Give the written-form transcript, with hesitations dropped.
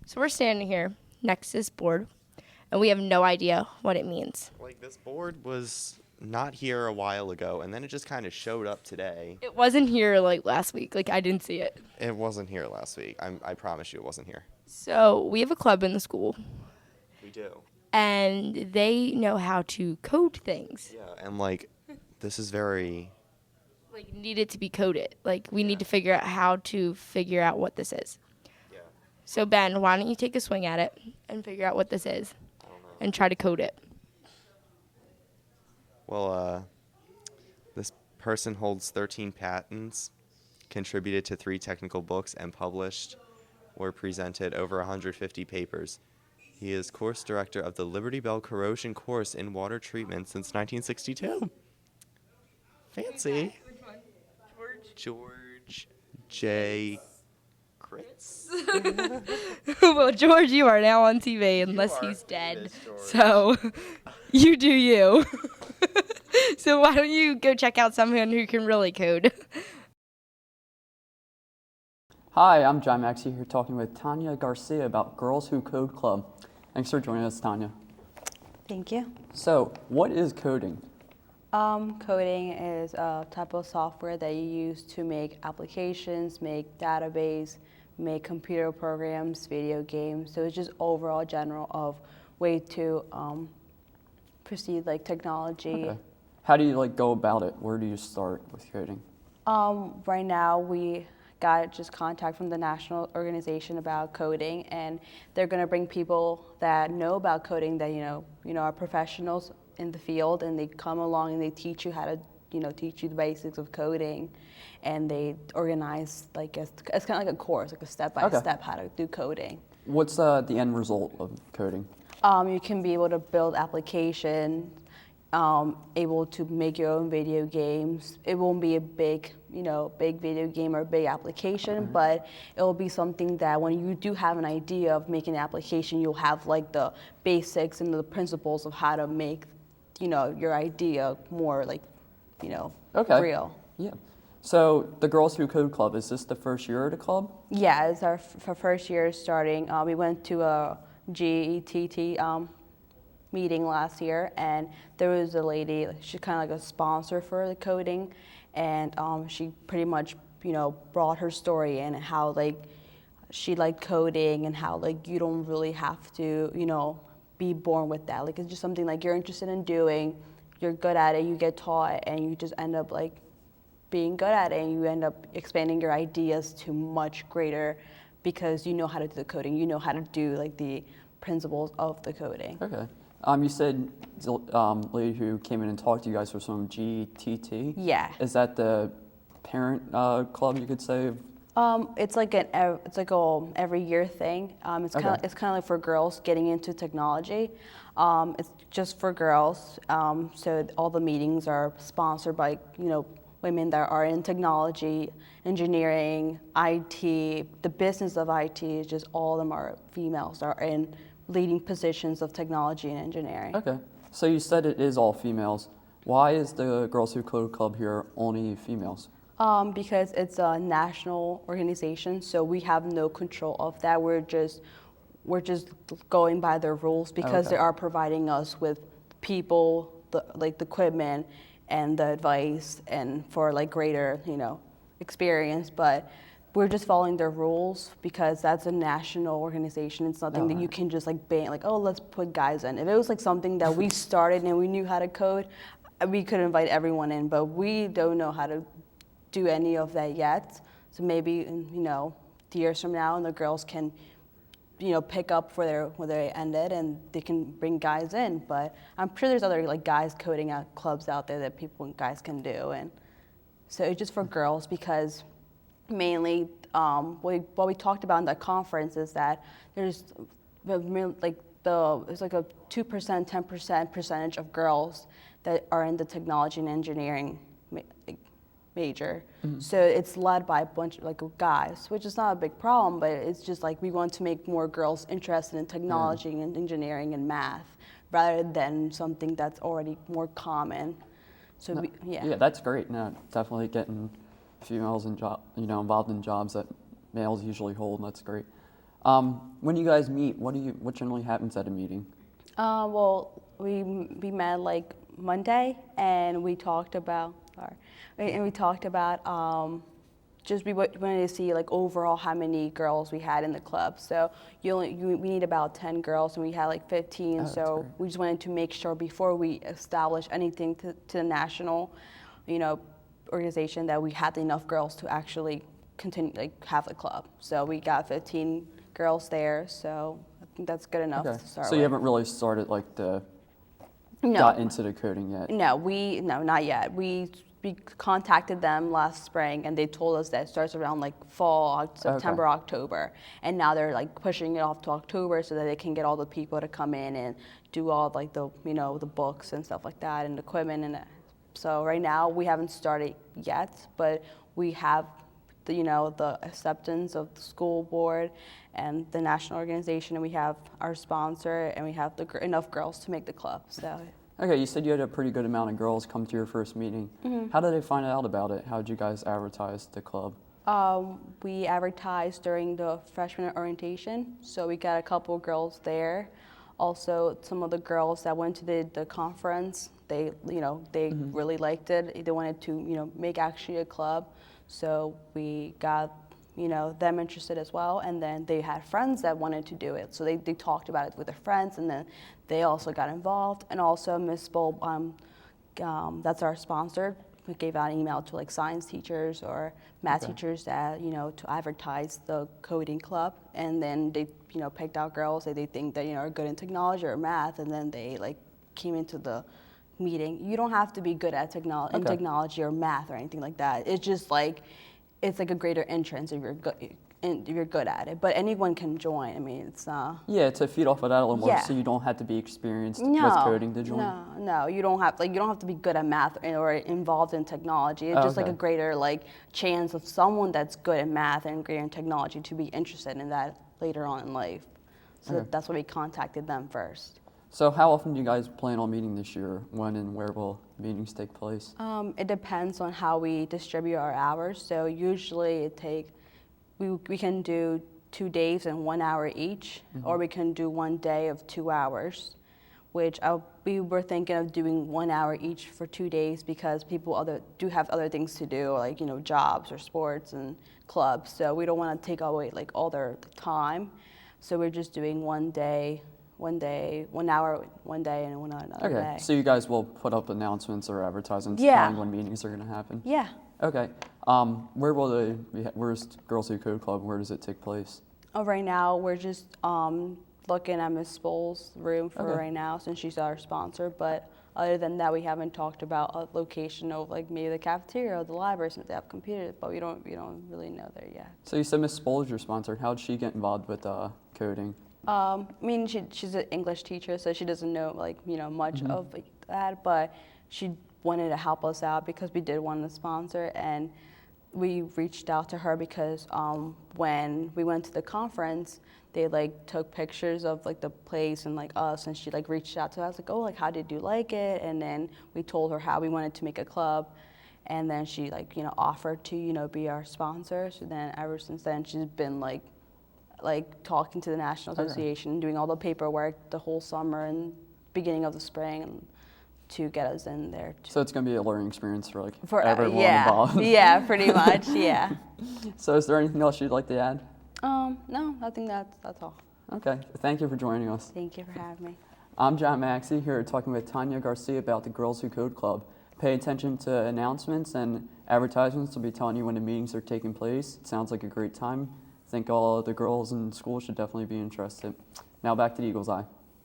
So we're standing here next to this board, and we have no idea what it means. Like, this board was not here a while ago, and then it just kind of showed up today. It wasn't here like last week. Like I didn't see it. It wasn't here last week. I promise you it wasn't here. So we have a club in the school, We do. and they know how to code things. Yeah, and like, this is very... Like need it to be coded. Like we need to figure out how to figure out what this is. Yeah, So Ben, why don't you take a swing at it and figure out what this is, I don't know. and try to code it. Well, this person holds 13 patents, contributed to 3 technical books, and published or presented over 150 papers. He is course director of the Liberty Bell Corrosion course in water treatment since 1962. Fancy. Which one? George J. Kritz? Well, George, you are now on TV unless are. he's It dead. is George. So you do you. So why don't you go check out someone who can really code? Hi, I'm John Maxey here talking with Tanya Garcia about Girls Who Code Club. Thanks for joining us, Tanya. Thank you. So, what is coding? Coding is a type of software that you use to make applications, make database, make computer programs, video games. So it's just overall general of way to proceed like technology. Okay. How do you go about it? Where do you start with coding? Right now we got just contact from the national organization about coding, and they're going to bring people that know about coding that are professionals in the field, and they come along and they teach you how to teach you the basics of coding, and they organize it's kind of like a course, like a step by step how to do coding. What's the end result of coding? You can be able to build applications, able to make your own video games. It won't be a big video game or big application, but it will be something that when you do have an idea of making an application, you'll have like the basics and the principles of how to make, your idea more Okay. real. Yeah. So, the Girls Who Code Club, is this the first year of the club? Yeah, it's our first year starting. We went to a GETT meeting last year, and there was a lady, she's kind of like a sponsor for the coding, and she pretty much brought her story and how she liked coding, and how you don't really have to be born with that. It's just something you're interested in doing, you're good at it, you get taught, and you just end up being good at it, and you end up expanding your ideas to much greater because you know how to do the coding, you know how to do the principles of the coding. Okay. You said the lady who came in and talked to you guys was from GTT? Yeah. Is that the parent club, you could say? It's like a every year thing. It's kind of like for girls getting into technology. It's just for girls. So all the meetings are sponsored by women that are in technology, engineering, IT. The business of IT is just all of them are females that are in leading positions of technology and engineering. Okay. So you said it is all females. Why is the Girls Who Code Club here only females? Because it's a national organization, so we have no control of that. We're just going by their rules because they are providing us with people, the equipment and the advice, and for greater experience. But we're just following their rules because that's a national organization. It's nothing that you can just ban, oh, let's put guys in. If it was something that we started and we knew how to code, we could invite everyone in, but we don't know how to do any of that yet. So maybe years from now, and the girls can pick up where they ended, and they can bring guys in. But I'm sure there's other guys coding out clubs out there that guys can do, and so it's just for girls because mainly what we talked about in the conference is that there's a 2%, 10% percentage of girls that are in the technology and engineering major. So it's led by a bunch of guys, which is not a big problem, but it's just we want to make more girls interested in technology and engineering and math rather than something that's already more common. So Yeah, that's great. No, definitely getting females involved in jobs that males usually hold. That's great. When you guys meet, what generally happens at a meeting? Well, we met like Monday, and we talked about, just we wanted to see like overall how many girls we had in the club. So we need about 10 girls, and we had like 15. That's So great. we just wanted to make sure before we establish anything to the national, organization, that we had enough girls to actually continue like have the club. So we got 15 girls there. So I think that's good enough Okay. to start So with. you haven't really started like No. got into the coding yet? No, not yet. We contacted them last spring, and they told us that it starts around like fall, September, October, and now they're like pushing it off to October so that they can get all the people to come in and do all like the the books and stuff like that and equipment and so right now we haven't started yet, but we have the acceptance of the school board and the national organization, and we have our sponsor, and we have enough girls to make the club. So. Okay, you said you had a pretty good amount of girls come to your first meeting. Mm-hmm. How did they find out about it? How did you guys advertise the club? We advertised during the freshman orientation, so we got a couple of girls there. Also, some of the girls that went to the conference, they really liked it. They wanted to make actually a club, so we got them interested as well. And then they had friends that wanted to do it, so they talked about it with their friends, and then they also got involved. And also Miss Bulb, that's our sponsor. We gave out an email to like science teachers or math teachers that to advertise the coding club, and then they picked out girls that they think that are good in technology or math, and then they like came into the meeting. You don't have to be good at in technology or math or anything like that. It's just like it's like a greater entrance if you're good at it. But anyone can join. I mean, it's Yeah, to feed off of that a little more, Yeah. so you don't have to be experienced no, with coding to join. No, you don't have to be good at math or involved in technology. It's just like a greater chance of someone that's good at math and greater in technology to be interested in that later on in life. So that's why we contacted them first. So how often do you guys plan on meeting this year? When and where will meetings take place? It depends on how we distribute our hours. So usually we can do 2 days and 1 hour each, or we can do 1 day of 2 hours, which we were thinking of doing 1 hour each for 2 days because people do have other things to do, like jobs or sports and clubs. So we don't want to take away like all their time. So we're just doing 1 day, 1 hour, 1 day, and 1 hour another day. Okay, so you guys will put up announcements or advertisements Yeah. telling when meetings are going to happen? Yeah. Okay. Where's Girls Who Code Club? Where does it take place? Right now, we're just looking at Miss Spole's room for Okay. right now, since she's our sponsor. But other than that, we haven't talked about a location of like maybe the cafeteria or the library, since they have computers. But we don't really know there yet. So you said Miss Spole is your sponsor. How did she get involved with coding? I mean, she's an English teacher, so she doesn't know much of that. But she wanted to help us out because we did want to sponsor, and we reached out to her because when we went to the conference, they took pictures of the place and us, and she reached out to us how did you like it? And then we told her how we wanted to make a club, and then she offered to be our sponsor. So then ever since then she's been talking to the National Association, doing all the paperwork the whole summer and beginning of the spring, and to get us in there. So it's going to be a learning experience for everyone yeah, involved. Yeah, pretty much, yeah. So is there anything else you'd like to add? No, I think that's all. Okay, thank you for joining us. Thank you for having me. I'm John Maxey here talking with Tanya Garcia about the Girls Who Code Club. Pay attention to announcements and advertisements will be telling you when the meetings are taking place. It sounds like a great time. I think all the girls in school should definitely be interested. Now back to the Eagle's Eye.